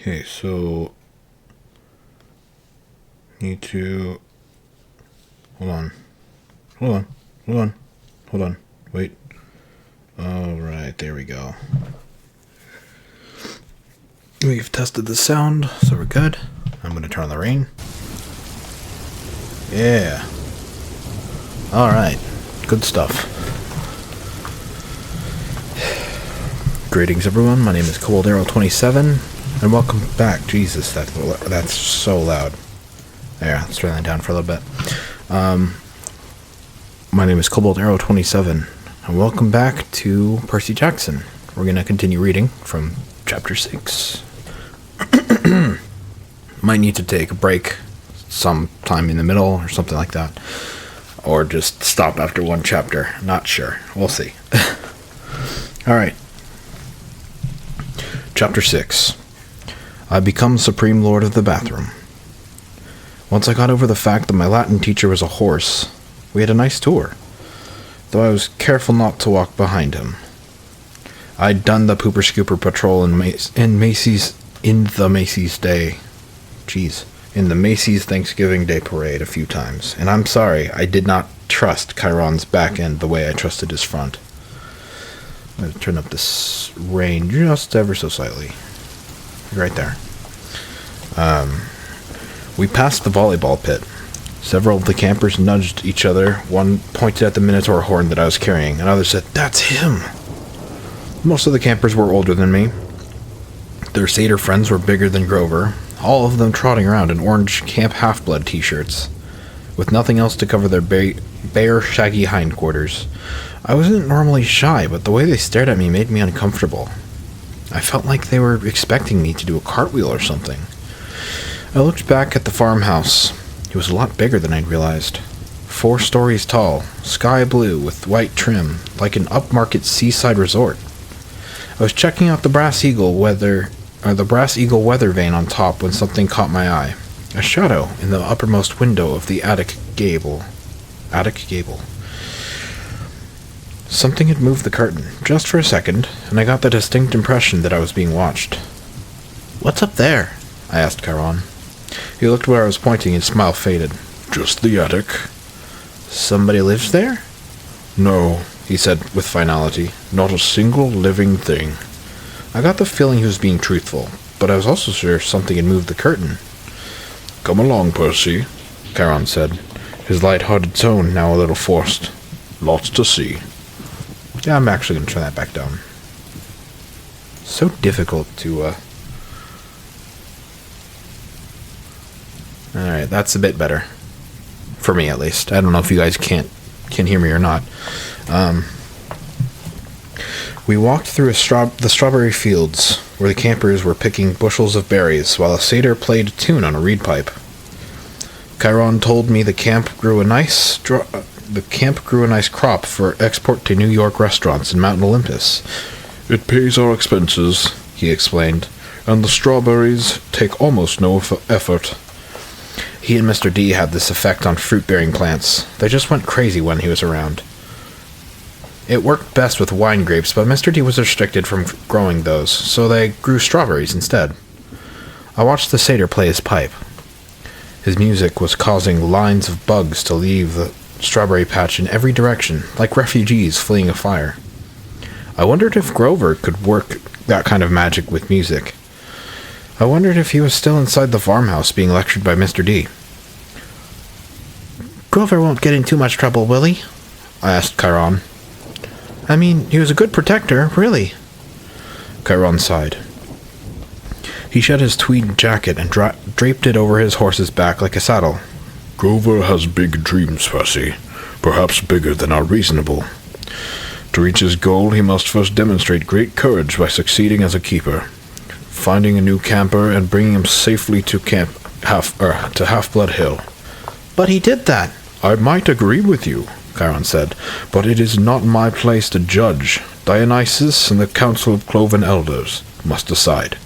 Okay, so need to hold on. Wait. Alright, there we go. We've tested the sound, so we're good. I'm gonna turn on the rain. Yeah. Alright. Good stuff. Greetings everyone, my name is Coldero27, and welcome back. Jesus, that's so loud. There, let's turn that down for a little bit. My name is Coldero27, and welcome back to Percy Jackson. We're going to continue reading from Chapter 6. Might need to take a break sometime in the middle or something like that. Or just stop after one chapter. Not sure. We'll see. Alright. Chapter 6. I become Supreme Lord of the Bathroom. Once I got over the fact that my Latin teacher was a horse, we had a nice tour, though I was careful not to walk behind him. I'd done the Pooper Scooper patrol in the Macy's Thanksgiving Day parade a few times, and I'm sorry I did not trust Chiron's back end the way I trusted his front. I'm going to turn up this rain just ever so slightly. Right there. We passed the volleyball pit. Several of the campers nudged each other. One pointed at the Minotaur horn that I was carrying. Another said, "That's him!" Most of the campers were older than me. Their satyr friends were bigger than Grover, all of them trotting around in orange Camp Half-Blood t-shirts, with nothing else to cover their bare, shaggy hindquarters. I wasn't normally shy, but the way they stared at me made me uncomfortable. I felt like they were expecting me to do a cartwheel or something. I looked back at the farmhouse. It was a lot bigger than I'd realized. 4 stories tall, sky blue with white trim, like an upmarket seaside resort. I was checking out the Brass Eagle weather vane on top when something caught my eye. A shadow in the uppermost window of the attic gable. Something had moved the curtain, just for a second, and I got the distinct impression that I was being watched. "What's up there?" I asked Chiron. He looked where I was pointing, his smile faded. "Just the attic." "Somebody lives there?" "No," he said with finality. "Not a single living thing." I got the feeling he was being truthful, but I was also sure something had moved the curtain. "Come along, Percy," Chiron said, his light-hearted tone now a little forced. "Lots to see." Yeah, I'm actually going to turn that back down. So difficult to, Alright, that's a bit better. For me, at least. I don't know if you guys can hear me or not. We walked through the strawberry fields, where the campers were picking bushels of berries, while a satyr played a tune on a reed pipe. Chiron told me the camp grew a nice crop for export to New York restaurants in Mountain Olympus. "It pays our expenses," he explained, "and the strawberries take almost no effort." He and Mr. D had this effect on fruit-bearing plants. They just went crazy when he was around. It worked best with wine grapes, but Mr. D was restricted from growing those, so they grew strawberries instead. I watched the satyr play his pipe. His music was causing lines of bugs to leave the strawberry patch in every direction, like refugees fleeing a fire. I wondered if Grover could work that kind of magic with music. I wondered if he was still inside the farmhouse being lectured by Mr. D. "Grover won't get in too much trouble, will he?" I asked Chiron. "I mean, he was a good protector, really." Chiron sighed. He shed his tweed jacket and draped it over his horse's back like a saddle. "Grover has big dreams, Percy, perhaps bigger than are reasonable. To reach his goal, he must first demonstrate great courage by succeeding as a keeper, finding a new camper and bringing him safely to Half-Blood Hill." "But he did that." "I might agree with you," Chiron said, "but it is not my place to judge. Dionysus and the Council of Cloven Elders must decide.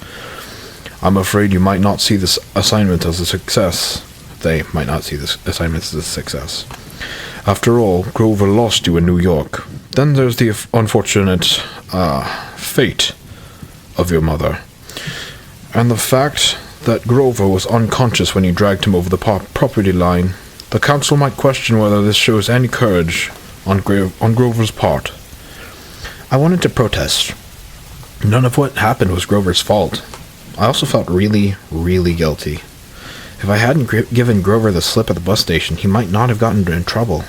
I'm afraid you might not see this assignment as a success. They might not see this assignment as a success. After all, Grover lost you in New York. Then there's the unfortunate fate of your mother. And the fact that Grover was unconscious when you dragged him over the property line, the council might question whether this shows any courage on Grover's part. I wanted to protest. None of what happened was Grover's fault. I also felt really, really guilty. If I hadn't given Grover the slip at the bus station, he might not have gotten in trouble.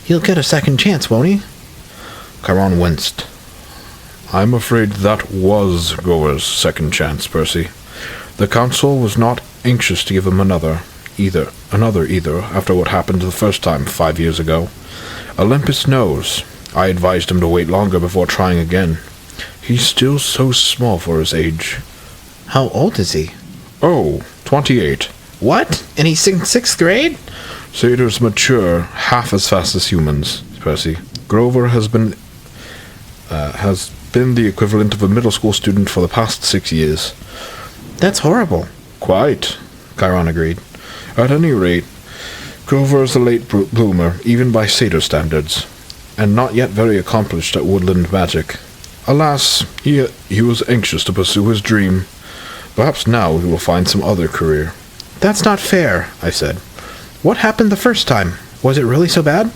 He'll get a second chance, won't he? Chiron winced. I'm afraid that was Grover's second chance, Percy. The council was not anxious to give him another either, after what happened the first time 5 years ago. Olympus knows. I advised him to wait longer before trying again. He's still so small for his age. How old is he? Oh, 28. What? And he's in 6th grade? Satyrs mature half as fast as humans, Percy. Grover has been the equivalent of a middle school student for the past 6 years. That's horrible. Quite, Chiron agreed. At any rate, Grover is a late bloomer, even by satyr standards, and not yet very accomplished at woodland magic. Alas, he was anxious to pursue his dream. Perhaps now he will find some other career. That's not fair, I said. What happened the first time? Was it really so bad?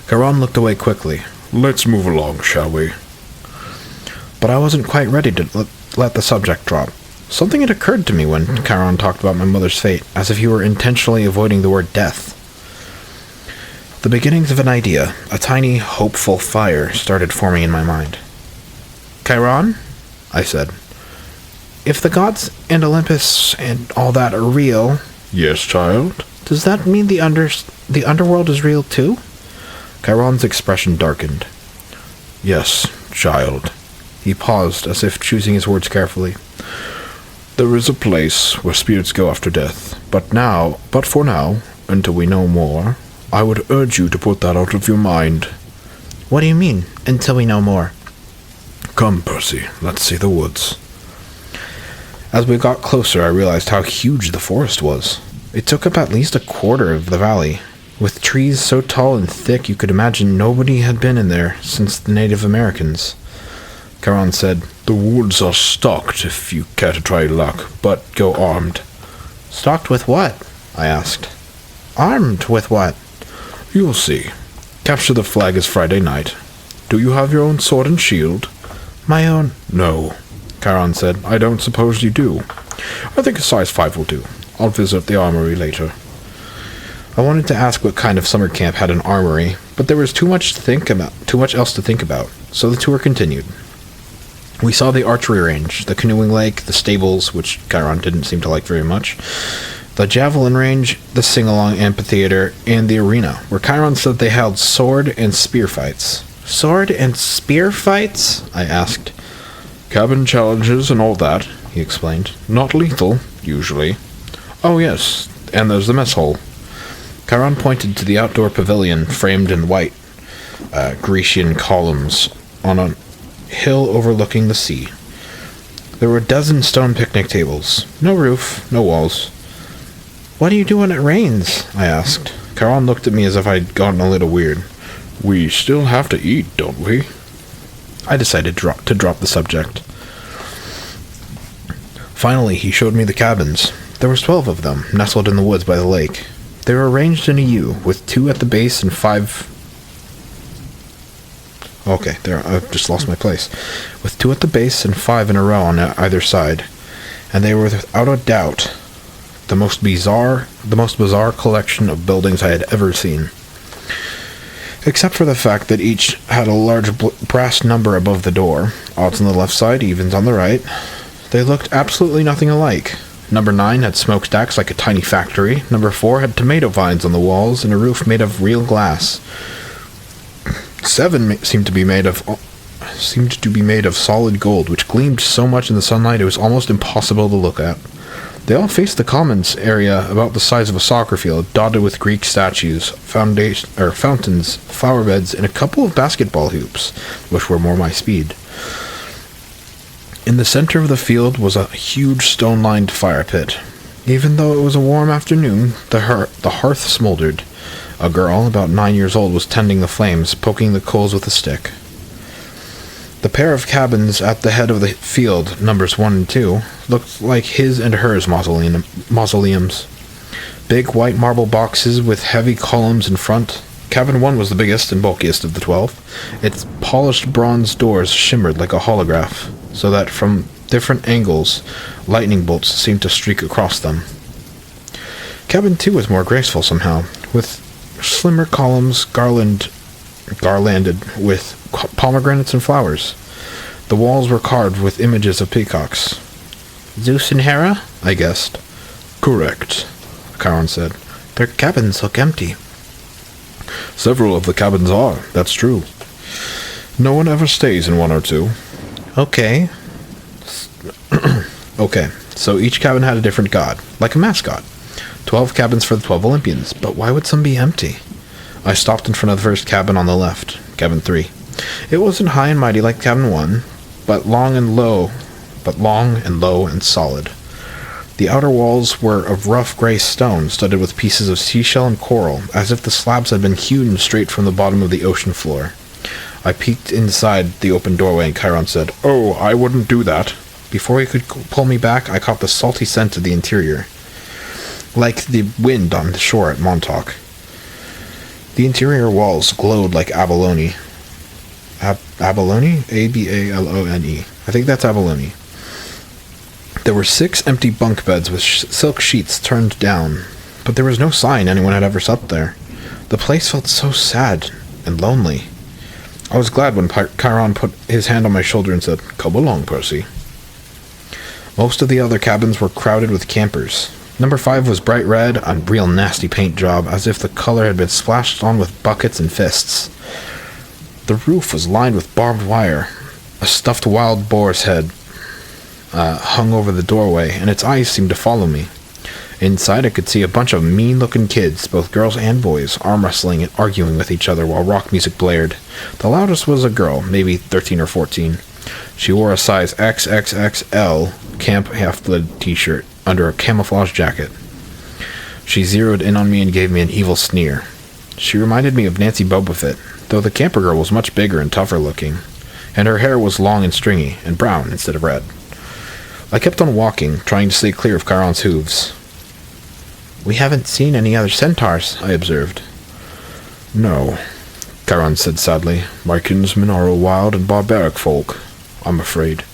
Chiron looked away quickly. Let's move along, shall we? But I wasn't quite ready to let the subject drop. Something had occurred to me when Chiron talked about my mother's fate, as if he were intentionally avoiding the word death. The beginnings of an idea, a tiny, hopeful fire, started forming in my mind. Chiron, I said, if the gods and Olympus and all that are real... Yes, child? Does that mean the underworld is real too? Chiron's expression darkened. Yes, child. He paused, as if choosing his words carefully. There is a place where spirits go after death, but for now, until we know more, I would urge you to put that out of your mind. What do you mean, until we know more? Come, Percy, let's see the woods. As we got closer, I realized how huge the forest was. It took up at least a quarter of the valley, with trees so tall and thick you could imagine nobody had been in there since the Native Americans. Chiron said, The woods are stocked if you care to try luck, but go armed. Stocked with what? I asked. Armed with what? You'll see. Capture the flag is Friday night. Do you have your own sword and shield? My own? No, Chiron said. I don't suppose you do. I think a size 5 will do. I'll visit the armory later. I wanted to ask what kind of summer camp had an armory, but there was too much else to think about, so the tour continued. We saw the archery range, the canoeing lake, the stables, which Chiron didn't seem to like very much, the javelin range, the sing-along amphitheater, and the arena, where Chiron said they held sword and spear fights. Sword and spear fights? I asked. Cabin challenges and all that, he explained. Not lethal, usually. Oh yes, and there's the mess hall. Chiron pointed to the outdoor pavilion framed in white Grecian columns on a hill overlooking the sea. There were a dozen stone picnic tables. No roof, no walls. What do you do when it rains? I asked. Chiron looked at me as if I'd gotten a little weird. We still have to eat, don't we? I decided to drop the subject. Finally, he showed me the cabins. There was 12 of them, nestled in the woods by the lake. They were arranged in a U, with 2 at the base and 5... Okay, there, I've just lost my place. With 2 at the base and 5 in a row on either side. And they were without a doubt the most bizarre collection of buildings I had ever seen. Except for the fact that each had a large brass number above the door, odds on the left side, evens on the right. They looked absolutely nothing alike. Number 9 had smokestacks like a tiny factory. Number 4 had tomato vines on the walls and a roof made of real glass. 7 seemed to be made of solid gold, which gleamed so much in the sunlight it was almost impossible to look at. They all faced the commons area about the size of a soccer field, dotted with Greek statues, fountains, flower beds, and a couple of basketball hoops, which were more my speed. In the center of the field was a huge stone-lined fire pit. Even though it was a warm afternoon, the hearth smoldered. A girl, about 9 years old, was tending the flames, poking the coals with a stick. The pair of cabins at the head of the field, numbers 1 and 2, looked like his and hers mausoleums. Big white marble boxes with heavy columns in front. Cabin 1 was the biggest and bulkiest of the 12. Its polished bronze doors shimmered like a holograph, so that from different angles, lightning bolts seemed to streak across them. Cabin 2 was more graceful somehow, with slimmer columns garlanded with pomegranates and flowers. The walls were carved with images of peacocks. Zeus and Hera? I guessed. Correct, Charon said. Their cabins look empty. Several of the cabins are, that's true. No one ever stays in one or two. Okay. Okay, so each cabin had a different god, like a mascot. 12 cabins for the 12 Olympians, but why would some be empty? I stopped in front of the first cabin on the left, cabin 3. It wasn't high and mighty like cabin 1, but long and low and solid. The outer walls were of rough gray stone, studded with pieces of seashell and coral, as if the slabs had been hewn straight from the bottom of the ocean floor. I peeked inside the open doorway, and Chiron said, "Oh, I wouldn't do that." Before he could pull me back, I caught the salty scent of the interior, like the wind on the shore at Montauk. The interior walls glowed like abalone. Abalone? A-B-A-L-O-N-E. I think that's abalone. There were 6 empty bunk beds with silk sheets turned down, but there was no sign anyone had ever slept there. The place felt so sad and lonely. I was glad when Chiron put his hand on my shoulder and said, "Come along, Percy." Most of the other cabins were crowded with campers. Number 5 was bright red, a real nasty paint job, as if the color had been splashed on with buckets and fists. The roof was lined with barbed wire. A stuffed wild boar's head hung over the doorway, and its eyes seemed to follow me. Inside, I could see a bunch of mean-looking kids, both girls and boys, arm wrestling and arguing with each other while rock music blared. The loudest was a girl, maybe 13 or 14. She wore a size XXXL camp half-blood t-shirt under a camouflage jacket. She zeroed in on me and gave me an evil sneer. She reminded me of Nancy Bobofit, though the camper girl was much bigger and tougher looking, and her hair was long and stringy, and brown instead of red. I kept on walking, trying to stay clear of Chiron's hooves. "We haven't seen any other centaurs," I observed. "No," Chiron said sadly. "My kinsmen are a wild and barbaric folk, I'm afraid.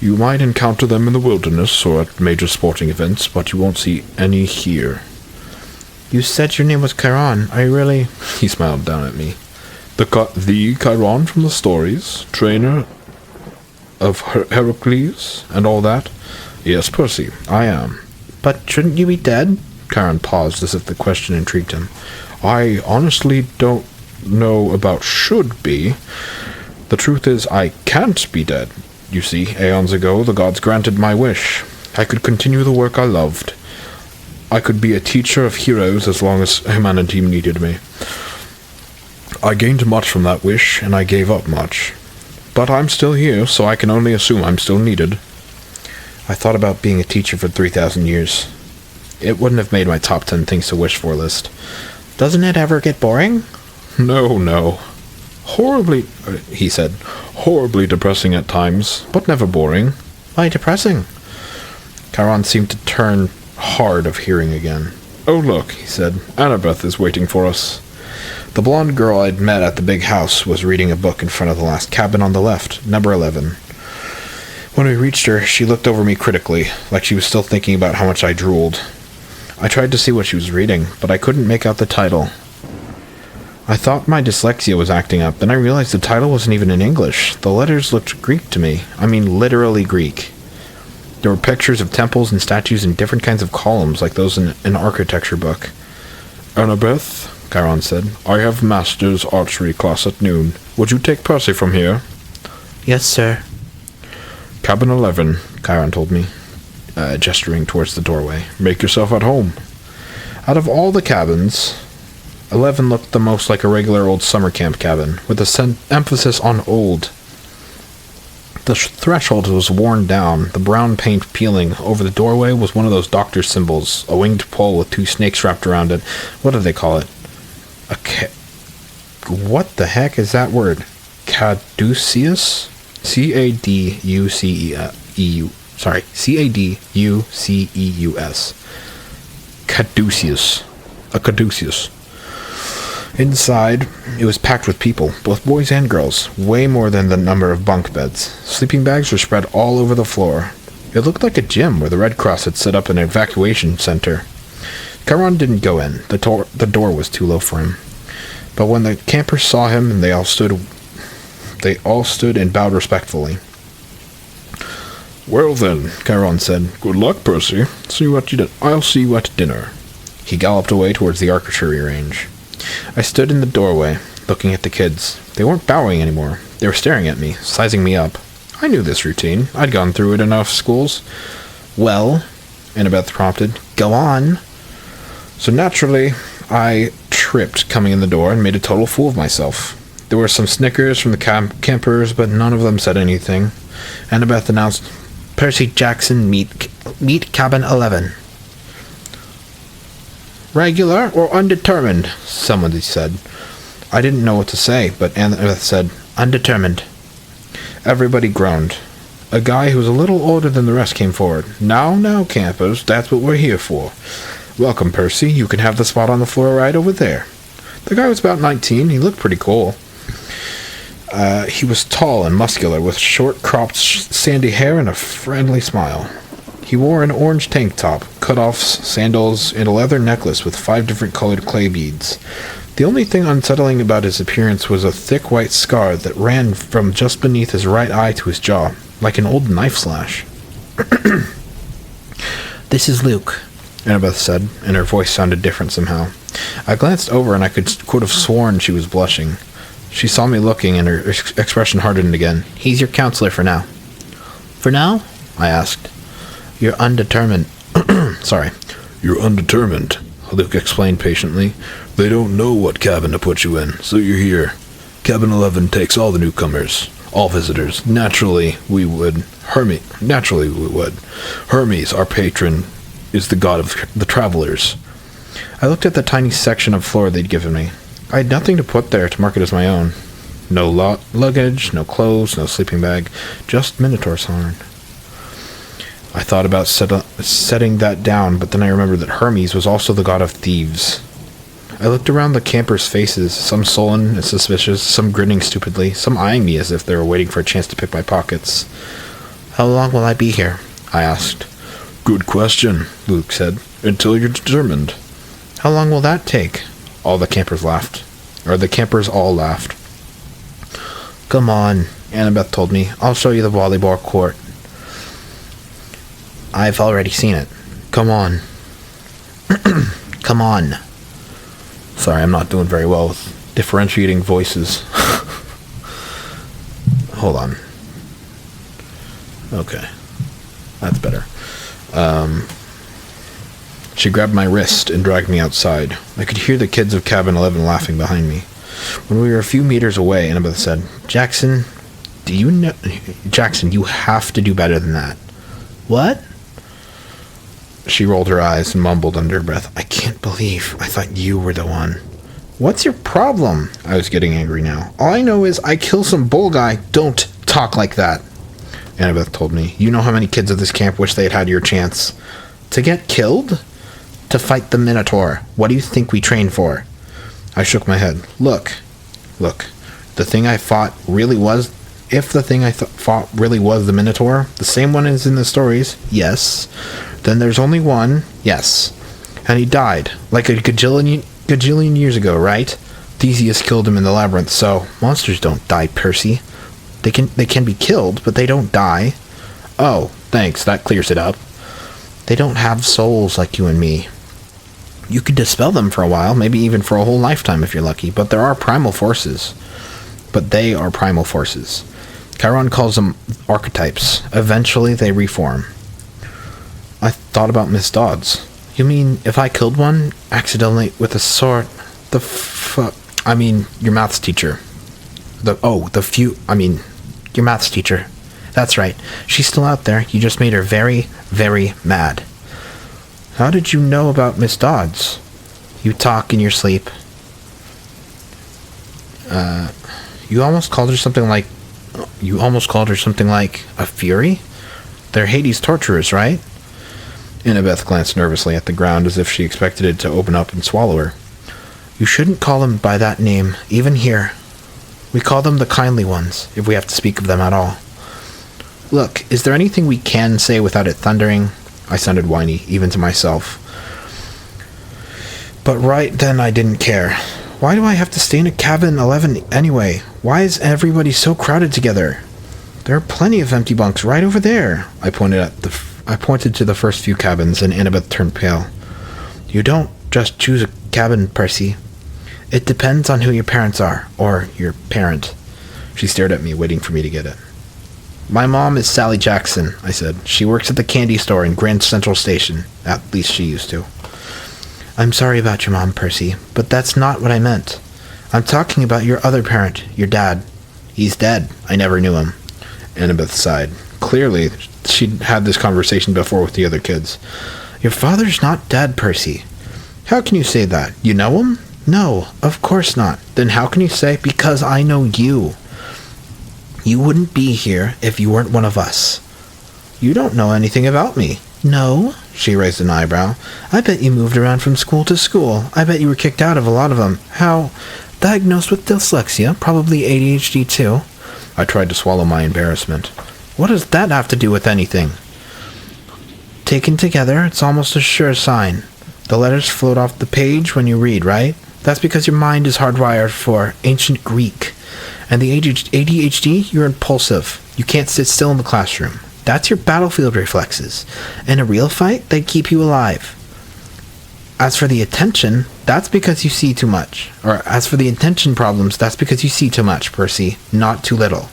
You might encounter them in the wilderness or at major sporting events, but you won't see any here." "You said your name was Chiron. I really—" He smiled down at me. The Chiron from the stories? Trainer of Heracles and all that? Yes, Percy, I am. "But shouldn't you be dead?" Chiron paused as if the question intrigued him. "I honestly don't know about should be. The truth is, I can't be dead. You see, aeons ago, the gods granted my wish. I could continue the work I loved. I could be a teacher of heroes as long as humanity needed me. I gained much from that wish, and I gave up much. But I'm still here, so I can only assume I'm still needed." I thought about being a teacher for 3,000 years. It wouldn't have made my top 10 things to wish for list. "Doesn't it ever get boring?" No. Horribly, he said, horribly depressing at times, but never boring." "Why depressing?" Chiron seemed to turn hard of hearing again. "Oh, look," he said, "Annabeth is waiting for us." The blonde girl I'd met at the big house was reading a book in front of the last cabin on the left, number 11. When we reached her, she looked over me critically, like she was still thinking about how much I drooled. I tried to see what she was reading, but I couldn't make out the title. I thought my dyslexia was acting up, then I realized the title wasn't even in English. The letters looked Greek to me. I mean, literally Greek. There were pictures of temples and statues in different kinds of columns, like those in an architecture book. "Annabeth," Chiron said, "I have master's archery class at noon. Would you take Percy from here?" "Yes, sir." "Cabin 11, Chiron told me, gesturing towards the doorway. "Make yourself at home." Out of all the cabins, 11 looked the most like a regular old summer camp cabin, with an emphasis on old. The threshold was worn down, the brown paint peeling. Over the doorway was one of those doctor's symbols, a winged pole with 2 snakes wrapped around it. What do they call it? What the heck is that word? Caduceus? Caduceus. Caduceus. A caduceus. Inside, it was packed with people, both boys and girls, way more than the number of bunk beds. Sleeping bags were spread all over the floor. It looked like a gym where the Red Cross had set up an evacuation center. Chiron didn't go in. The door was too low for him. But when the campers saw him, and they all stood and bowed respectfully. Well then, Chiron said, good luck, Percy. I'll see you at dinner. He galloped away towards the archery range. I stood in the doorway, looking at the kids. They weren't bowing anymore. They were staring at me, sizing me up. I knew this routine. I'd gone through it in enough schools. Well, Annabeth prompted, go on. So naturally, I tripped coming in the door and made a total fool of myself. There were some snickers from the campers, but none of them said anything. Annabeth announced, Percy Jackson, meet cabin 11. Regular or undetermined? Someone said. I didn't know what to say, but Annabeth said, undetermined. Everybody groaned. A guy who was a little older than the rest came forward. Now, campers, that's what we're here for. Welcome, Percy. You can have the spot on the floor right over there. The guy was about 19. He looked pretty cool. He was tall and muscular, with short, cropped, sandy hair and a friendly smile. He wore an orange tank top, cut-offs, sandals, and a leather necklace with 5 different colored clay beads. The only thing unsettling about his appearance was a thick white scar that ran from just beneath his right eye to his jaw, like an old knife slash. This is Luke, Annabeth said, and her voice sounded different somehow. I glanced over and I could have sworn she was blushing. She saw me looking and her expression hardened again. He's your counselor for now. For now? I asked. You're undetermined. Sorry. You're undetermined, Luke explained patiently. They don't know what cabin to put you in, so you're here. Cabin 11 takes all the newcomers, all visitors. Naturally, we would. Hermes, our patron, is the god of the travelers. I looked at the tiny section of floor they'd given me. I had nothing to put there to mark it as my own. No luggage, no clothes, no sleeping bag, just Minotaur's horn. I thought about setting that down, but then I remembered that Hermes was also the god of thieves. I looked around the campers' faces, some sullen and suspicious, some grinning stupidly, some eyeing me as if they were waiting for a chance to pick my pockets. How long will I be here? I asked. Good question, Luke said. Until you're determined. How long will that take? The campers all laughed. Come on, Annabeth told me. I'll show you the volleyball court. I've already seen it. Come on. Come on. Sorry, I'm not doing very well with differentiating voices. Hold on. Okay. That's better. She grabbed my wrist and dragged me outside. I could hear the kids of cabin 11 laughing behind me. When we were a few meters away, Annabeth said, Jackson, you have to do better than that. What? She rolled her eyes and mumbled under her breath, I can't believe I thought you were the one. What's your problem? I was getting angry now. All I know is I kill some bull guy. Don't talk like that. Annabeth told me. You know how many kids of this camp wish they had had your chance. To get killed? To fight the Minotaur. What do you think we train for? I shook my head. Look. The thing I fought really was... If the thing I fought really was the Minotaur, the same one as in the stories, yes. Then there's only one, yes. And he died, like a gajillion years ago, right? Theseus killed him in the labyrinth, so monsters don't die, Percy. They can be killed, but they don't die. Oh, thanks, that clears it up. They don't have souls like you and me. You could dispel them for a while, maybe even for a whole lifetime if you're lucky, but they are primal forces. Chiron calls them archetypes. Eventually they reform. I thought about Miss Dodds. You mean if I killed one accidentally with a sword? Your maths teacher. Your maths teacher. That's right. She's still out there. You just made her very, very mad. How did you know about Miss Dodds? You talk in your sleep. You almost called her something like You almost called her something like a fury? They're Hades' torturers, right? Annabeth glanced nervously at the ground as if she expected it to open up and swallow her. You shouldn't call them by that name, even here. We call them the kindly ones, if we have to speak of them at all. Look, is there anything we can say without it thundering? I sounded whiny, even to myself. But right then I didn't care. Why do I have to stay in a cabin 11 anyway? Why is everybody so crowded together? There are plenty of empty bunks right over there. I pointed to the first few cabins, and Annabeth turned pale. You don't just choose a cabin, Percy. It depends on who your parents are, or your parent. She stared at me, waiting for me to get it. My mom is Sally Jackson, I said. She works at the candy store in Grand Central Station. At least she used to. I'm sorry about your mom, Percy, but that's not what I meant. I'm talking about your other parent, your dad. He's dead. I never knew him. Annabeth sighed. Clearly, she'd had this conversation before with the other kids. Your father's not dead, Percy. How can you say that? You know him? No, of course not. Then how can you say, because I know you? You wouldn't be here if you weren't one of us. You don't know anything about me. No? She raised an eyebrow. I bet you moved around from school to school. I bet you were kicked out of a lot of them. How? Diagnosed with dyslexia, probably ADHD too. I tried to swallow my embarrassment. What does that have to do with anything? Taken together, it's almost a sure sign. The letters float off the page when you read, right? That's because your mind is hardwired for ancient Greek. And the ADHD, you're impulsive. You can't sit still in the classroom. That's your battlefield reflexes. In a real fight, they keep you alive. As for the attention, that's because you see too much. Or as for the attention problems, that's because you see too much, Percy, not too little.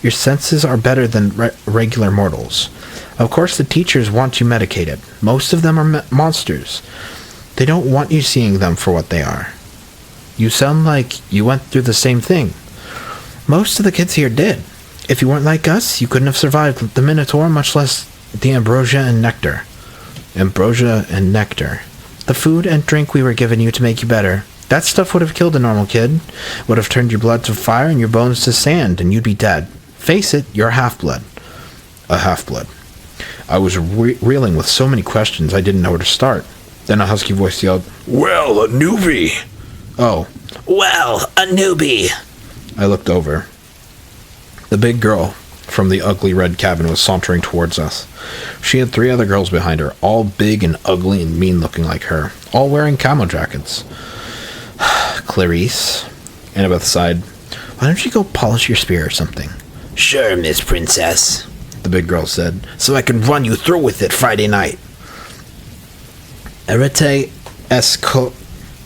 Your senses are better than regular mortals. Of course, the teachers want you medicated. Most of them are monsters. They don't want you seeing them for what they are. You sound like you went through the same thing. Most of the kids here did. If you weren't like us, you couldn't have survived the Minotaur, much less the ambrosia and nectar. Ambrosia and nectar. The food and drink we were giving you to make you better. That stuff would have killed a normal kid. Would have turned your blood to fire and your bones to sand, and you'd be dead. Face it, you're a half-blood. A half-blood. I was reeling with so many questions I didn't know where to start. Then a husky voice yelled, Well, a newbie! Oh. Well, a newbie! I looked over. The big girl from the ugly red cabin was sauntering towards us. She had 3 other girls behind her, all big and ugly and mean-looking like her, all wearing camo jackets. Clarice, Annabeth sighed. Why don't you go polish your spear or something? Sure, Miss Princess, the big girl said, so I can run you through with it Friday night. Arete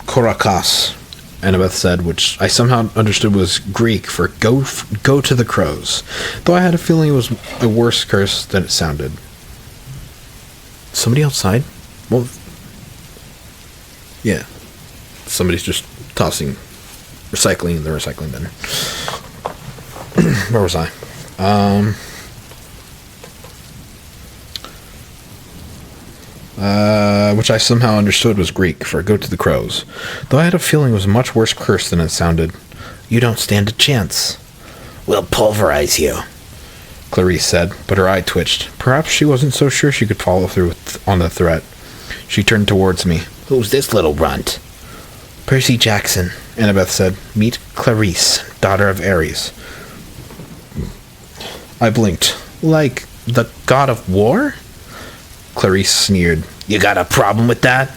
korakos, Annabeth said, which I somehow understood was Greek for go to the crows, though I had a feeling it was a worse curse than it sounded. Somebody outside? Well, yeah. Somebody's just tossing recycling in the recycling bin. Where was I? Which I somehow understood was Greek for go to the crows, though I had a feeling it was a much worse curse than it sounded. You don't stand a chance. We'll pulverize you, Clarice said, but her eye twitched. Perhaps she wasn't so sure she could follow through on the threat. She turned towards me. Who's this little runt? Percy Jackson, Annabeth said. Meet Clarice, daughter of Ares. I blinked. Like the god of war? Clarice sneered. You got a problem with that?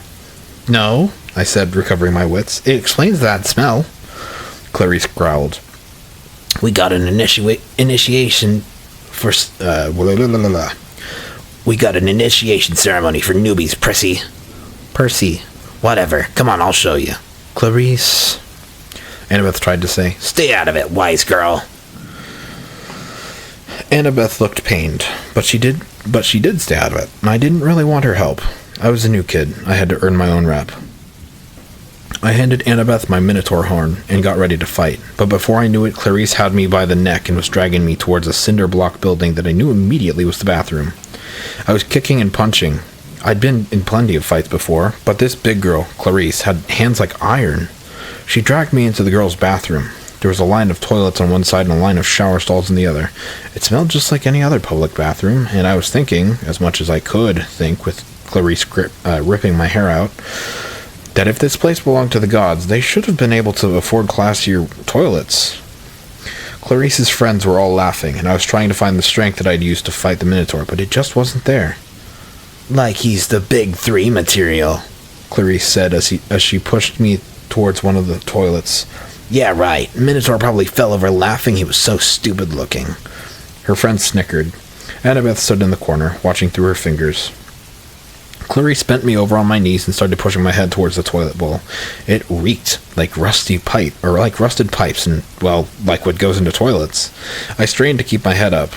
No, I said, recovering my wits. It explains that smell. Clarice growled. We got an initiation for We got an initiation ceremony for newbies, Percy. Percy, whatever. Come on, I'll show you. Clarice, Annabeth tried to say. Stay out of it, wise girl. Annabeth looked pained, but she did stay out of it, and I didn't really want her help. I was a new kid. I had to earn my own rep. I handed Annabeth my Minotaur horn and got ready to fight, but before I knew it, Clarice had me by the neck and was dragging me towards a cinder block building that I knew immediately was the bathroom. I was kicking and punching. I'd been in plenty of fights before, but this big girl, Clarice, had hands like iron. She dragged me into the girls' bathroom. There was a line of toilets on one side and a line of shower stalls on the other. It smelled just like any other public bathroom, and I was thinking, as much as I could think with Clarice ripping my hair out, that if this place belonged to the gods, they should have been able to afford classier toilets. Clarice's friends were all laughing, and I was trying to find the strength that I'd used to fight the Minotaur, but it just wasn't there. Like he's the big 3 material, Clarice said as she pushed me towards one of the toilets. Yeah, right. Minotaur probably fell over laughing. He was so stupid looking. Her friend snickered. Annabeth stood in the corner, watching through her fingers. Clarice bent me over on my knees and started pushing my head towards the toilet bowl. It reeked like rusted pipes and, well, like what goes into toilets. I strained to keep my head up.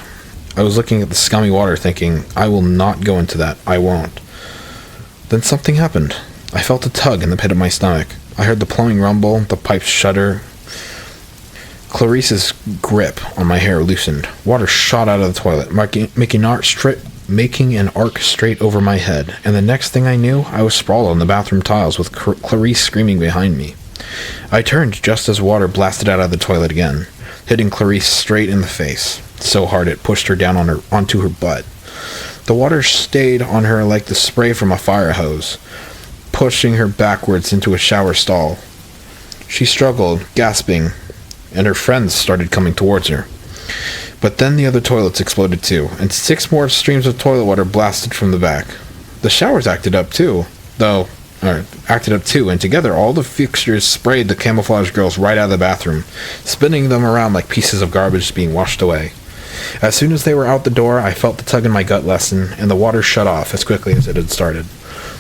I was looking at the scummy water thinking, I will not go into that. I won't. Then something happened. I felt a tug in the pit of my stomach. I heard the plumbing rumble, the pipes shudder. Clarice's grip on my hair loosened. Water shot out of the toilet, making an arc straight over my head, and the next thing I knew, I was sprawled on the bathroom tiles with Clarice screaming behind me. I turned just as water blasted out of the toilet again, hitting Clarice straight in the face, so hard it pushed her down onto her butt. The water stayed on her like the spray from a fire hose, pushing her backwards into a shower stall. She struggled, gasping, and her friends started coming towards her. But then the other toilets exploded too, and 6 more streams of toilet water blasted from the back. The showers acted up too, and together all the fixtures sprayed the camouflage girls right out of the bathroom, spinning them around like pieces of garbage being washed away. As soon as they were out the door, I felt the tug in my gut lessen, and the water shut off as quickly as it had started.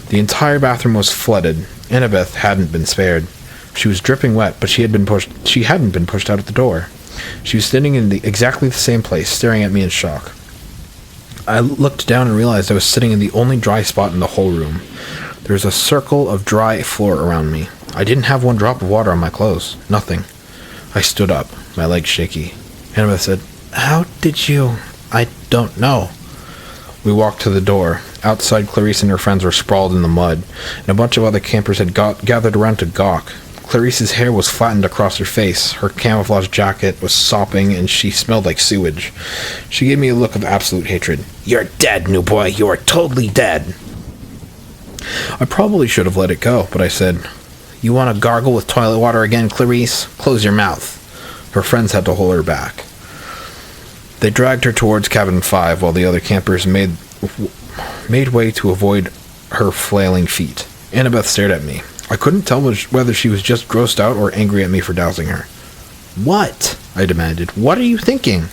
The entire bathroom was flooded. Annabeth hadn't been spared. She was dripping wet, but she hadn't been pushed out of the door. She was standing in exactly the same place, staring at me in shock. I looked down and realized I was sitting in the only dry spot in the whole room. There was a circle of dry floor around me. I didn't have one drop of water on my clothes. Nothing. I stood up, my legs shaky. Annabeth said, "How did you—" "I don't know." We walked to the door. Outside, Clarice and her friends were sprawled in the mud, and a bunch of other campers had gathered around to gawk. Clarice's hair was flattened across her face, her camouflage jacket was sopping, and she smelled like sewage. She gave me a look of absolute hatred. "You're dead, new boy. You are totally dead." I probably should have let it go, but I said, "You want to gargle with toilet water again, Clarice? Close your mouth." Her friends had to hold her back. They dragged her towards cabin 5 while the other campers made way to avoid her flailing feet. Annabeth stared at me. I couldn't tell whether she was just grossed out or angry at me for dousing her. "What?" I demanded. "What are you thinking?"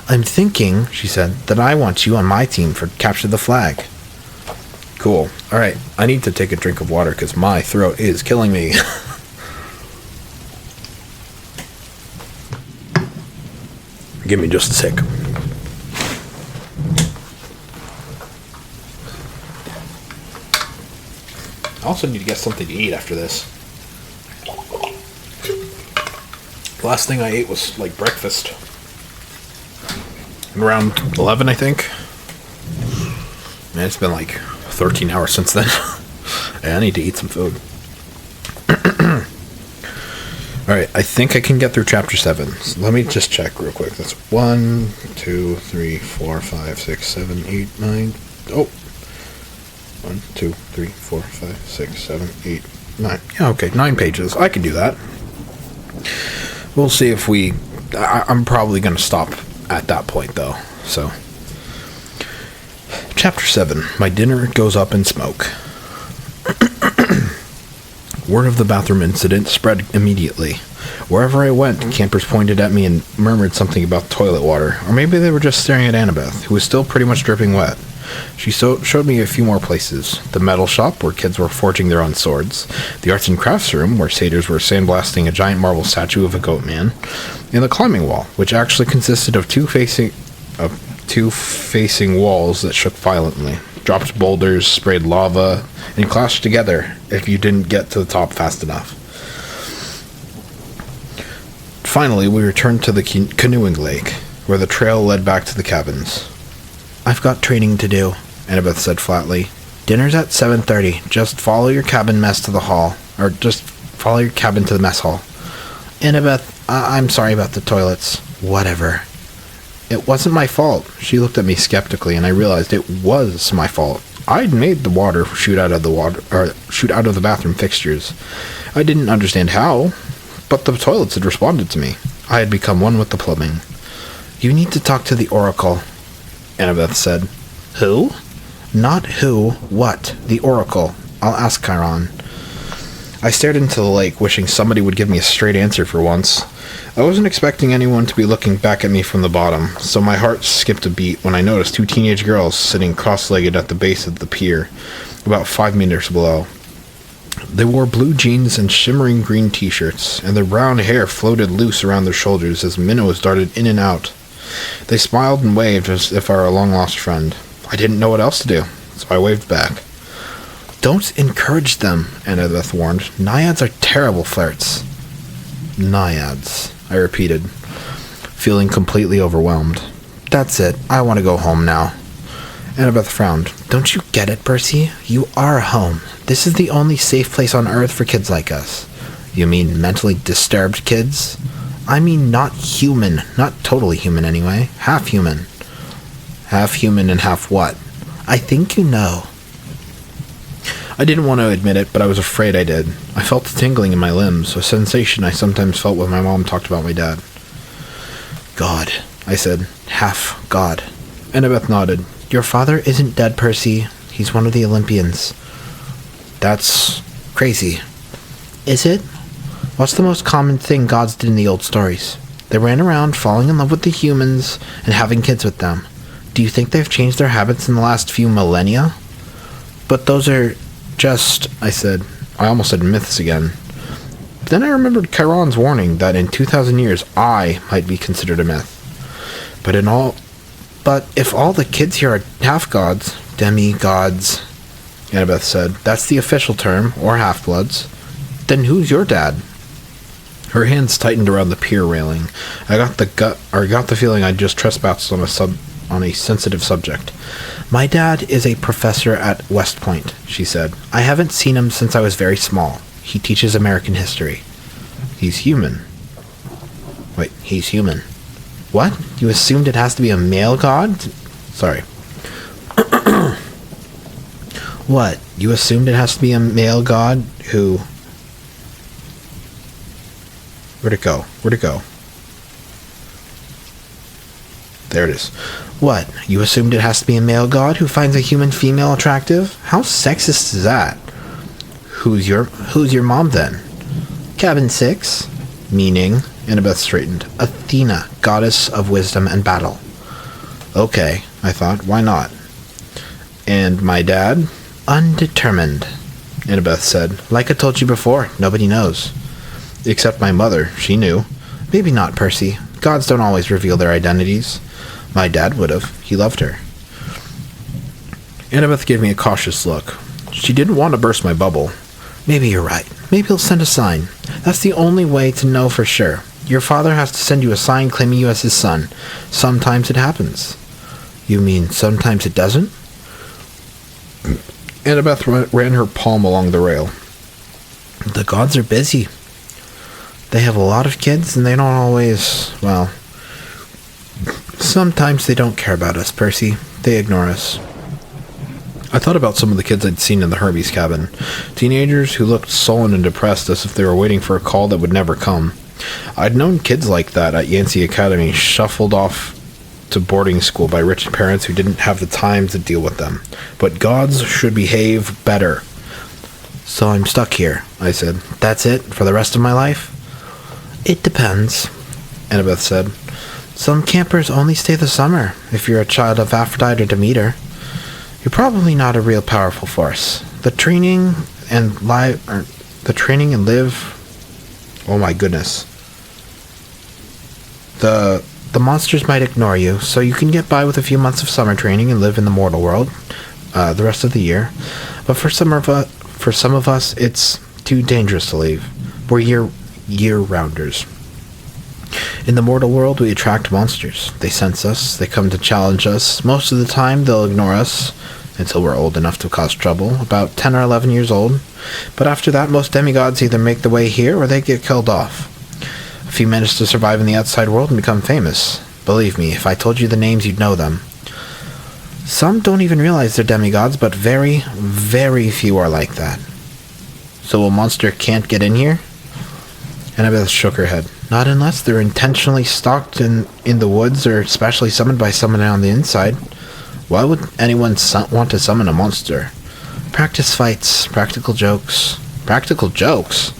"I'm thinking," she said, "that I want you on my team for Capture the Flag." Cool. Alright, I need to take a drink of water because my throat is killing me. Give me just a sec. I also need to get something to eat after this. The last thing I ate was like breakfast. Around 11, I think. Man, it's been like 13 hours since then. I need to eat some food. Alright, I think I can get through chapter 7. So let me just check real quick. That's 1, 2, 3, 4, 5, 6, 7, 8, 9. Oh! 1, 2, 3, 4, 5, 6, 7, 8, 9. Yeah, okay, 9 pages. I can do that. We'll see if I'm probably going to stop at that point, though. So, chapter 7. My dinner goes up in smoke. Word of the bathroom incident spread immediately. Wherever I went, campers pointed at me and murmured something about toilet water, or maybe they were just staring at Annabeth, who was still pretty much dripping wet. She showed me a few more places. The metal shop, where kids were forging their own swords. The arts and crafts room, where satyrs were sandblasting a giant marble statue of a goat man. And the climbing wall, which actually consisted of two facing walls that shook violently, dropped boulders, sprayed lava, and clashed together if you didn't get to the top fast enough. Finally, we returned to the canoeing lake, where the trail led back to the cabins. "I've got training to do," Annabeth said flatly. "Dinner's at 7:30. Just follow your cabin mess to the hall. Or just follow your cabin to the mess hall." "Annabeth, I'm sorry about the toilets. Whatever. It wasn't my fault. She looked at me skeptically, and I realized it was my fault. I'd made the water shoot out of the bathroom fixtures. I didn't understand how, but the toilets had responded to me. I had become one with the plumbing. You need to talk to the Oracle, Annabeth said. Who? Not who, what? The Oracle. I'll ask Chiron. I stared into the lake, wishing somebody would give me a straight answer for once. I wasn't expecting anyone to be looking back at me from the bottom, so my heart skipped a beat when I noticed two teenage girls sitting cross-legged at the base of the pier, about 5 meters below. They wore blue jeans and shimmering green t-shirts, and their brown hair floated loose around their shoulders as minnows darted in and out. They smiled and waved as if I were a long-lost friend. I didn't know what else to do, so I waved back. Don't encourage them, Annabeth warned. Naiads are terrible flirts. Naiads, I repeated, feeling completely overwhelmed. That's it. I want to go home now. Annabeth frowned. Don't you get it, Percy? You are home. This is the only safe place on Earth for kids like us. You mean mentally disturbed kids? I mean not human. Not totally human, anyway. Half human. Half human and half what? I think you know. I didn't want to admit it, but I was afraid I did. I felt a tingling in my limbs, a sensation I sometimes felt when my mom talked about my dad. God, I said. Half God. Annabeth nodded. Your father isn't dead, Percy. He's one of the Olympians. That's crazy. Is it? What's the most common thing gods did in the old stories? They ran around falling in love with the humans and having kids with them. Do you think they've changed their habits in the last few millennia? But those are just, I said. I almost said myths again. Then I remembered Chiron's warning that in 2,000 years I might be considered a myth. But if all the kids here are half-gods, demi-gods, Annabeth said, that's the official term, or half-bloods, then who's your dad? Her hands tightened around the pier railing. I got the feeling I'd just trespassed on a sensitive subject. My dad is a professor at West Point, she said. I haven't seen him since I was very small. He teaches American history. He's human. Wait, he's human. What? You assumed it has to be a male god? Sorry. What? You assumed it has to be a male god who... Where'd it go? There it is. What? You assumed it has to be a male god who finds a human female attractive? How sexist is that? Who's your mom then? Cabin 6. Meaning? Annabeth straightened. Athena, goddess of wisdom and battle. Okay, I thought. Why not? And my dad? Undetermined, Annabeth said. Like I told you before, nobody knows. Except my mother. She knew. Maybe not, Percy. Gods don't always reveal their identities. My dad would have. He loved her. Annabeth gave me a cautious look. She didn't want to burst my bubble. Maybe you're right. Maybe he'll send a sign. That's the only way to know for sure. Your father has to send you a sign claiming you as his son. Sometimes it happens. You mean sometimes it doesn't? Annabeth ran her palm along the rail. The gods are busy. They have a lot of kids, and they don't always, well... Sometimes they don't care about us, Percy. They ignore us. I thought about some of the kids I'd seen in the Herbie's cabin. Teenagers who looked sullen and depressed as if they were waiting for a call that would never come. I'd known kids like that at Yancey Academy shuffled off to boarding school by rich parents who didn't have the time to deal with them. But gods should behave better. So I'm stuck here, I said. That's it? For the rest of my life? It depends, Annabeth said. Some campers only stay the summer, if you're a child of Aphrodite or Demeter. You're probably not a real powerful force. The training and live... Oh my goodness. The monsters might ignore you, so you can get by with a few months of summer training and live in the mortal world the rest of the year. But for some of us, it's too dangerous to leave. We're year-rounders. In the mortal world, we attract monsters. They sense us. They come to challenge us. Most of the time, they'll ignore us until we're old enough to cause trouble, about 10 or 11 years old. But after that, most demigods either make the way here or they get killed off. A few managed to survive in the outside world and become famous. Believe me, if I told you the names, you'd know them. Some don't even realize they're demigods, but very, very few are like that. So a monster can't get in here? Annabeth shook her head. Not unless they're intentionally stalked in the woods or specially summoned by someone on the inside. Why would anyone want to summon a monster? Practice fights, practical jokes. Practical jokes?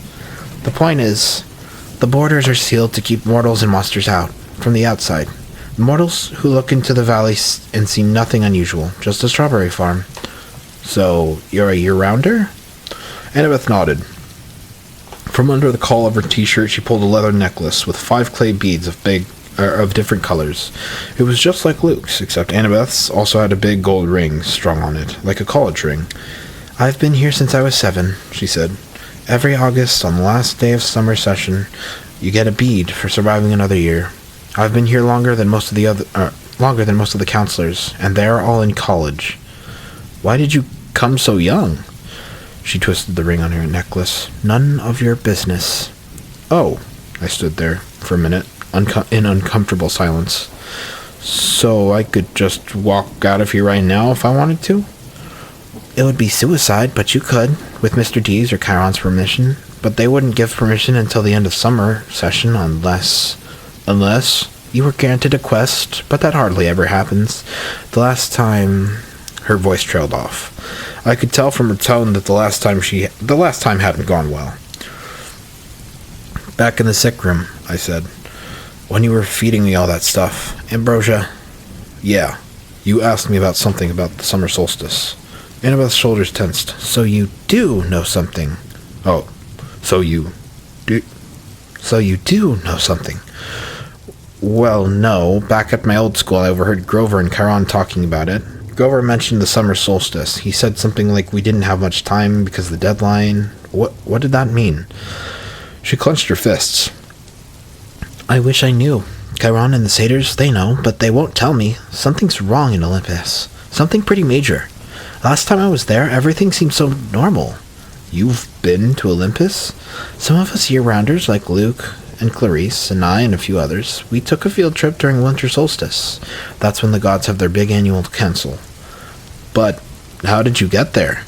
The point is, the borders are sealed to keep mortals and monsters out, from the outside. Mortals who look into the valley and see nothing unusual, just a strawberry farm. So, you're a year-rounder? Annabeth nodded. From under the collar of her t-shirt, she pulled a leather necklace with 5 clay beads of different colors. It was just like Luke's, except Annabeth's also had a big gold ring strung on it, like a college ring. I've been here since I was 7, she said. Every August, on the last day of summer session, you get a bead for surviving another year. I've been here longer than most of the counselors, and they're all in college. Why did you come so young? She twisted the ring on her necklace. None of your business. Oh, I stood there for a minute, in uncomfortable silence. So I could just walk out of here right now if I wanted to? It would be suicide, but you could, with Mr. D's or Chiron's permission. But they wouldn't give permission until the end of summer session unless you were granted a quest, but that hardly ever happens. The last time... Her voice trailed off. I could tell from her tone that the last time hadn't gone well. Back in the sick room, I said. When you were feeding me all that stuff. Ambrosia. Yeah. You asked me about something about the summer solstice. Annabeth's shoulders tensed. So you do know something. Oh. So you do know something. Well, no. Back at my old school, I overheard Grover and Chiron talking about it. Grover mentioned the summer solstice. He said something like we didn't have much time because of the deadline. What did that mean? She clenched her fists. I wish I knew. Chiron and the satyrs, they know, but they won't tell me. Something's wrong in Olympus. Something pretty major. Last time I was there, everything seemed so normal. You've been to Olympus? Some of us year-rounders, like Luke and Clarice and I and a few others, we took a field trip during winter solstice. That's when the gods have their big annual council. But how did you get there?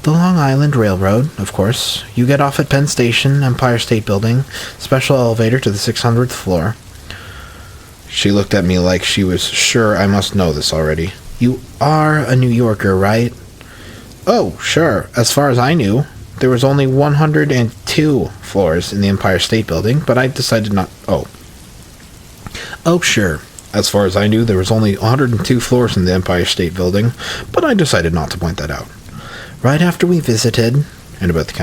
The Long Island Railroad, of course. You get off at Penn Station, Empire State Building, special elevator to the 600th floor. She looked at me like she was sure I must know this already. You are a New Yorker, right? Oh, sure. As far as I knew, there was only 102 floors in the Empire State Building, but I decided not... Oh, sure. As far as I knew, there was only 102 floors in the Empire State Building, but I decided not to point that out. Right after we visited, Annabeth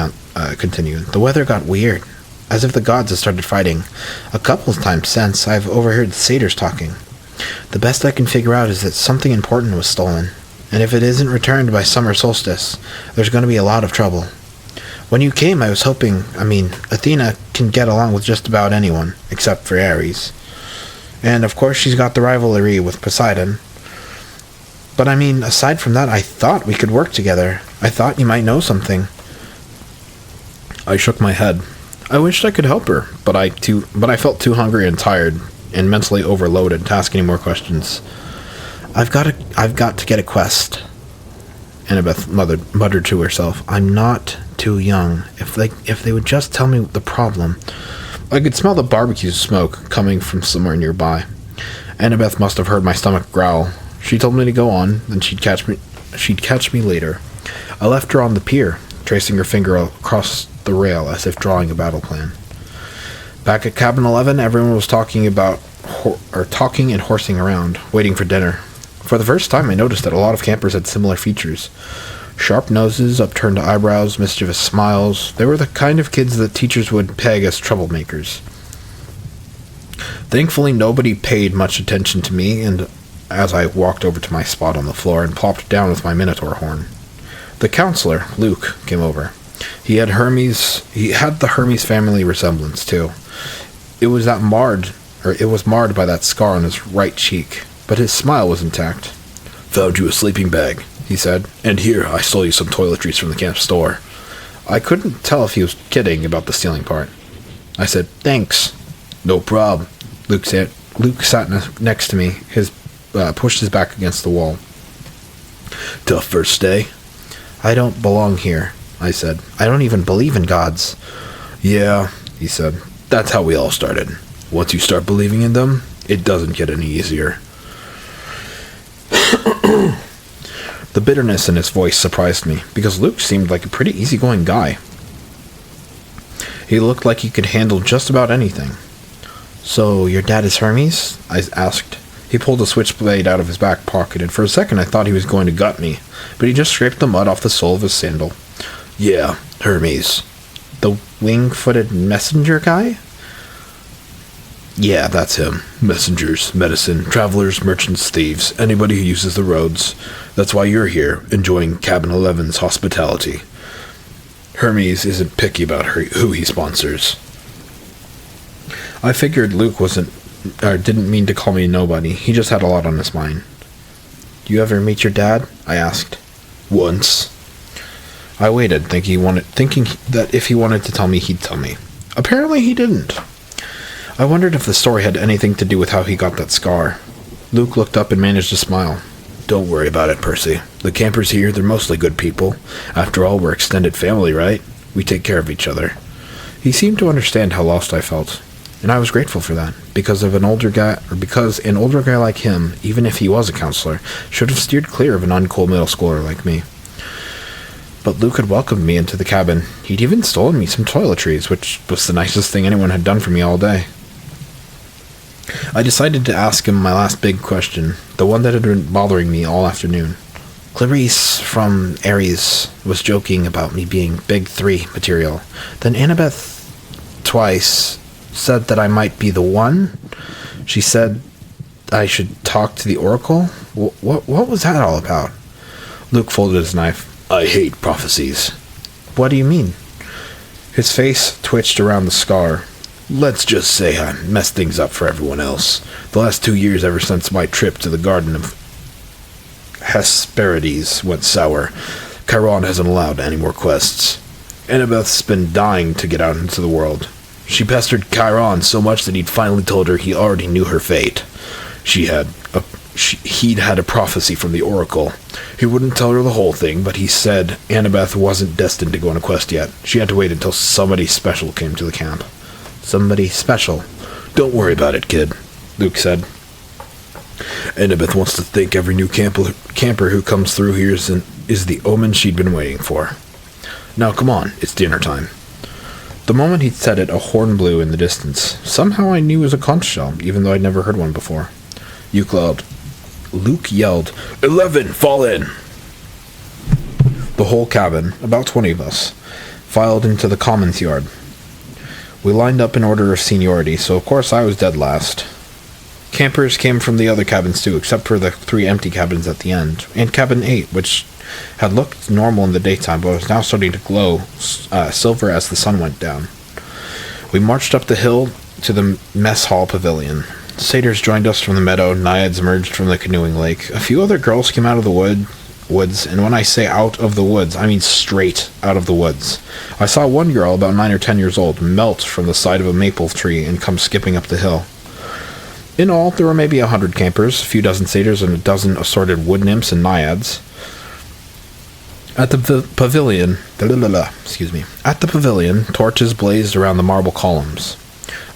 continued, the weather got weird, as if the gods had started fighting. A couple of times since, I've overheard the satyrs talking. The best I can figure out is that something important was stolen, and if it isn't returned by summer solstice, there's going to be a lot of trouble. When you came, I was hoping, Athena can get along with just about anyone, except for Ares. And, of course, she's got the rivalry with Poseidon. But, aside from that, I thought we could work together. I thought you might know something. I shook my head. I wished I could help her, but I felt too hungry and tired, and mentally overloaded to ask any more questions. I've got to get a quest. Annabeth muttered to herself. I'm not too young. If they would just tell me the problem. I could smell the barbecue smoke coming from somewhere nearby. Annabeth must have heard my stomach growl. She told me to go on, and she'd catch me later. I left her on the pier, tracing her finger across the rail as if drawing a battle plan. Back at Cabin 11, everyone was talking and horsing around, waiting for dinner. For the first time, I noticed that a lot of campers had similar features. Sharp noses, upturned eyebrows, mischievous smiles. They were the kind of kids that teachers would peg as troublemakers. Thankfully, nobody paid much attention to me, and as I walked over to my spot on the floor and plopped down with my minotaur horn. The counselor, Luke, came over. He had the Hermes family resemblance, too. It was marred by that scar on his right cheek, but his smile was intact. "Found you a sleeping bag," he said, "and here, I stole you some toiletries from the camp store." I couldn't tell if he was kidding about the stealing part. I said, "Thanks." No problem. Luke sat next to me, pushed his back against the wall. Tough first day? I don't belong here, I said. I don't even believe in gods. Yeah, he said. That's how we all started. Once you start believing in them, it doesn't get any easier. The bitterness in his voice surprised me, because Luke seemed like a pretty easygoing guy. He looked like he could handle just about anything. So, your dad is Hermes? I asked. He pulled a switchblade out of his back pocket, and for a second I thought he was going to gut me, but he just scraped the mud off the sole of his sandal. Yeah, Hermes. The wing-footed messenger guy? Yeah, that's him. Messengers, medicine, travelers, merchants, thieves, anybody who uses the roads. That's why you're here, enjoying Cabin 11's hospitality. Hermes isn't picky about who he sponsors. I figured Luke didn't mean to call me nobody. He just had a lot on his mind. Do you ever meet your dad? I asked. Once. I waited, thinking that if he wanted to tell me, he'd tell me. Apparently he didn't. I wondered if the story had anything to do with how he got that scar. Luke looked up and managed to smile. Don't worry about it, Percy. The campers here, they're mostly good people. After all, we're extended family, right? We take care of each other. He seemed to understand how lost I felt, and I was grateful for that, because an older guy like him, even if he was a counselor, should have steered clear of an uncool middle schooler like me. But Luke had welcomed me into the cabin. He'd even stolen me some toiletries, which was the nicest thing anyone had done for me all day. I decided to ask him my last big question, the one that had been bothering me all afternoon. Clarice from Ares was joking about me being Big 3 material. Then Annabeth twice said that I might be the one. She said I should talk to the Oracle. What was that all about? Luke folded his knife. I hate prophecies. What do you mean? His face twitched around the scar. Let's just say I messed things up for everyone else. The last 2 years ever since my trip to the Garden of Hesperides went sour. Chiron hasn't allowed any more quests. Annabeth's been dying to get out into the world. She pestered Chiron so much that he'd finally told her he already knew her fate. He'd had a prophecy from the Oracle. He wouldn't tell her the whole thing, but he said Annabeth wasn't destined to go on a quest yet. She had to wait until somebody special came to the camp. Somebody special? Don't worry about it, kid, Luke said. Annabeth wants to think every new camper who comes through here is the omen she'd been waiting for. Now come on, it's dinner time. The moment he'd said it, a horn blew in the distance. Somehow I knew it was a conch shell, even though I'd never heard one before. Luke yelled, 11, fall in! The whole cabin, about 20 of us, filed into the commons yard. We lined up in order of seniority, so of course I was dead last. Campers came from the other cabins too, except for the 3 empty cabins at the end, and cabin 8, which had looked normal in the daytime, but was now starting to glow silver as the sun went down. We marched up the hill to the mess hall pavilion. Satyrs joined us from the meadow, naiads emerged from the canoeing lake. A few other girls came out of the woods, and when I say out of the woods, I mean straight out of the woods. I saw one girl, about 9 or 10 years old, melt from the side of a maple tree and come skipping up the hill. In all, there were maybe 100 campers, a few dozen satyrs, and a dozen assorted wood nymphs and naiads. At the pavilion, torches blazed around the marble columns.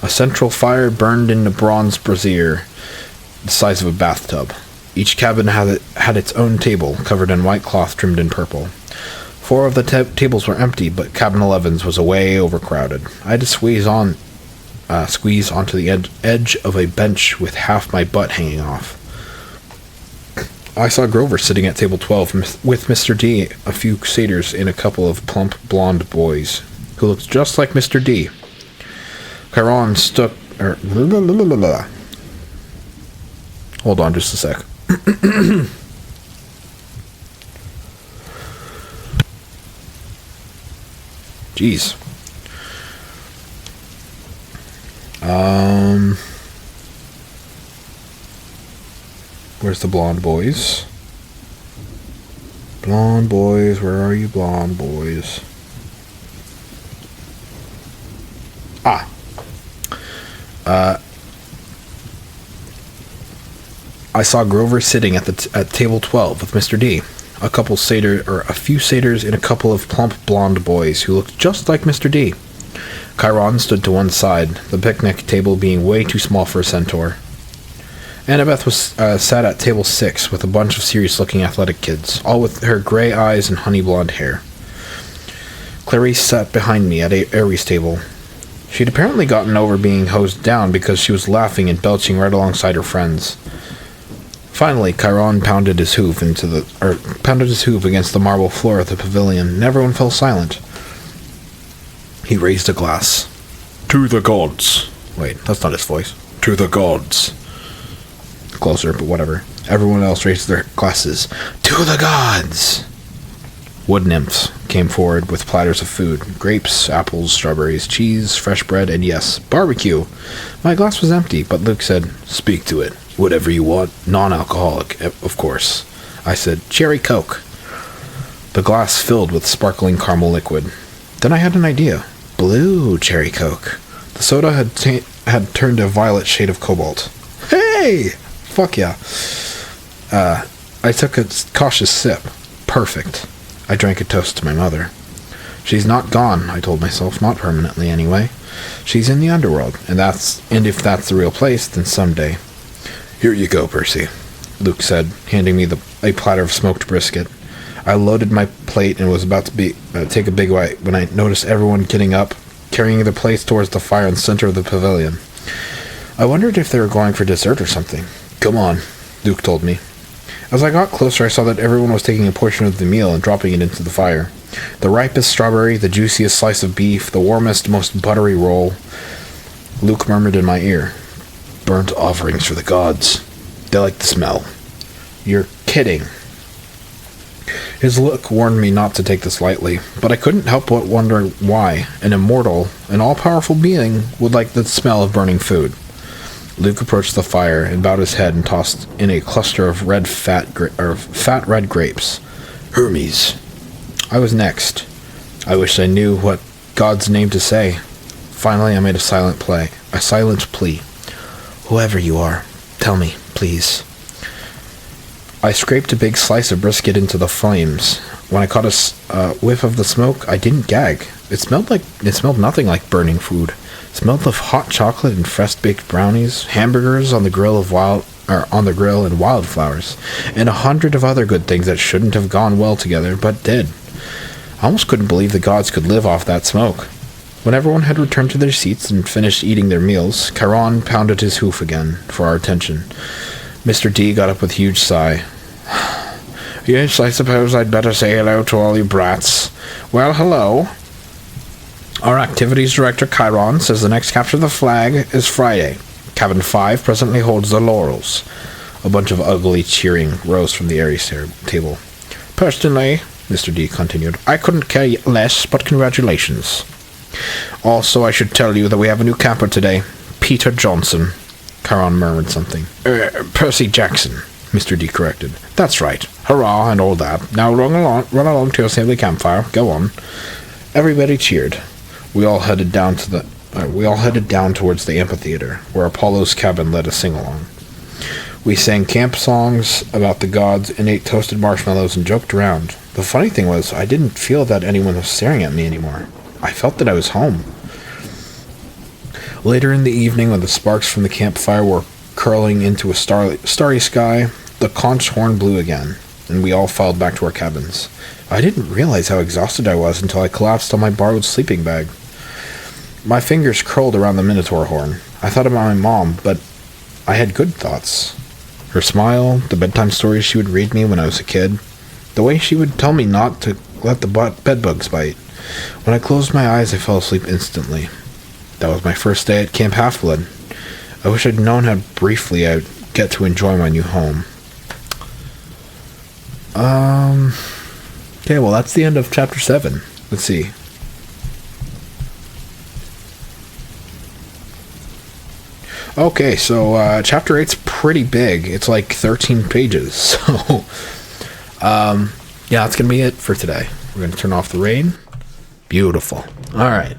A central fire burned in a bronze brazier the size of a bathtub. Each cabin had its own table, covered in white cloth trimmed in purple. 4 of the tables were empty, but cabin 11's was way overcrowded. I had to squeeze onto the edge of a bench with half my butt hanging off. I saw Grover sitting at table 12 with Mr. D, a few satyrs, and a couple of plump blonde boys, who looked just like Mr. D. Chiron stuck... Hold on just a sec. Jeez. Where's the blonde boys? Blonde boys, where are you, blonde boys? I saw Grover sitting at table 12 with Mr. D. A few satyrs and a couple of plump blonde boys who looked just like Mr. D. Chiron stood to one side, the picnic table being way too small for a centaur. Annabeth was sat at table 6 with a bunch of serious-looking athletic kids, all with her gray eyes and honey blonde hair. Clarice sat behind me at Aries' table. She'd apparently gotten over being hosed down because she was laughing and belching right alongside her friends. Finally, Chiron pounded his hoof against the marble floor of the pavilion, and everyone fell silent. He raised a glass. To the gods. Wait, that's not his voice. To the gods. Closer, but whatever. Everyone else raised their glasses. To the gods! Wood nymphs came forward with platters of food. Grapes, apples, strawberries, cheese, fresh bread, and yes, barbecue. My glass was empty, but Luke said, "Speak to it. Whatever you want. Non-alcoholic, of course." I said, "Cherry Coke." The glass filled with sparkling caramel liquid. Then I had an idea. Blue cherry Coke. The soda had turned a violet shade of cobalt. Hey! Fuck yeah. I took a cautious sip. Perfect. I drank a toast to my mother. She's not gone, I told myself, not permanently anyway. She's in the underworld, and if that's the real place, then someday. "Here you go, Percy," Luke said, handing me a platter of smoked brisket. I loaded my plate and was about to take a big bite when I noticed everyone getting up, carrying their plates towards the fire in the center of the pavilion. I wondered if they were going for dessert or something. "Come on," Luke told me. As I got closer, I saw that everyone was taking a portion of the meal and dropping it into the fire. The ripest strawberry, the juiciest slice of beef, the warmest, most buttery roll. Luke murmured in my ear, "Burnt offerings for the gods. They like the smell." "You're kidding." His look warned me not to take this lightly, but I couldn't help but wonder why an immortal, an all-powerful being would like the smell of burning food. Luke approached the fire and bowed his head and tossed in a cluster of fat red grapes. "Hermes." I was next. I wished I knew what God's name to say. Finally, I made a silent plea. "Whoever you are, tell me, please." I scraped a big slice of brisket into the flames. When I caught a whiff of the smoke, I didn't gag. It smelled nothing like burning food. It smelled of hot chocolate and fresh-baked brownies, hamburgers on the grill and wildflowers, and 100 of other good things that shouldn't have gone well together, but did. I almost couldn't believe the gods could live off that smoke. When everyone had returned to their seats and finished eating their meals, Chiron pounded his hoof again for our attention. Mr. D got up with a huge sigh. "Yes, I suppose I'd better say hello to all you brats. Well, hello. Our activities director, Chiron, says the next capture of the flag is Friday. Cabin 5 presently holds the laurels." A bunch of ugly cheering rose from the Aries table. "Personally," Mr. D continued, "I couldn't care less, but congratulations. Also, I should tell you that we have a new camper today, Peter Johnson." Chiron murmured something. "Percy Jackson," Mr. D corrected. "That's right. Hurrah and all that. Now run along to your savely campfire. Go on." Everybody cheered. We all headed down towards the amphitheater, where Apollo's cabin led a sing-along. We sang camp songs about the gods and ate toasted marshmallows and joked around. The funny thing was, I didn't feel that anyone was staring at me anymore. I felt that I was home. Later in the evening, when the sparks from the campfire were curling into a starry sky, the conch horn blew again, and we all filed back to our cabins. I didn't realize how exhausted I was until I collapsed on my borrowed sleeping bag. My fingers curled around the minotaur horn. I thought about my mom, but I had good thoughts. Her smile, the bedtime stories she would read me when I was a kid, the way she would tell me not to let the bedbugs bite. When I closed my eyes, I fell asleep instantly. That was my first day at Camp Half-Blood. I wish I'd known how briefly I'd get to enjoy my new home. Okay, well, that's the end of Chapter 7. Let's see. Okay, so Chapter 8's pretty big. It's like 13 pages. So, yeah, that's going to be it for today. We're going to turn off the rain. Beautiful. All right.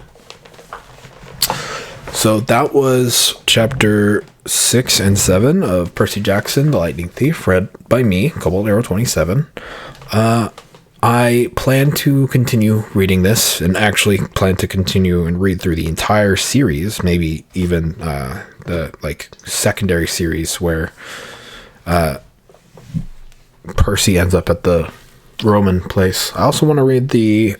So that was chapter 6 and 7 of Percy Jackson, the Lightning Thief, read by me, Cobalt Arrow 27. I plan to continue reading this, and actually plan to continue and read through the entire series, maybe even the secondary series where Percy ends up at the Roman place. I also want to read the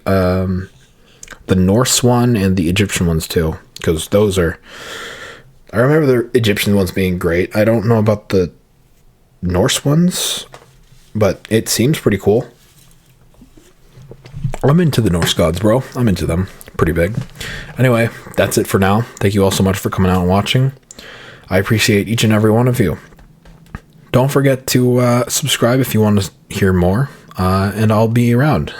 Norse one and the Egyptian ones too, because those are... I remember the Egyptian ones being great. I don't know about the Norse ones, but it seems pretty cool. I'm into the Norse gods, bro. I'm into them. Pretty big. Anyway, that's it for now. Thank you all so much for coming out and watching. I appreciate each and every one of you. Don't forget to subscribe if you want to hear more, and I'll be around.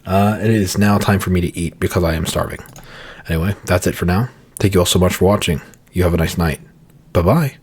It is now time for me to eat because I am starving. Anyway, that's it for now. Thank you all so much for watching. You have a nice night. Bye-bye.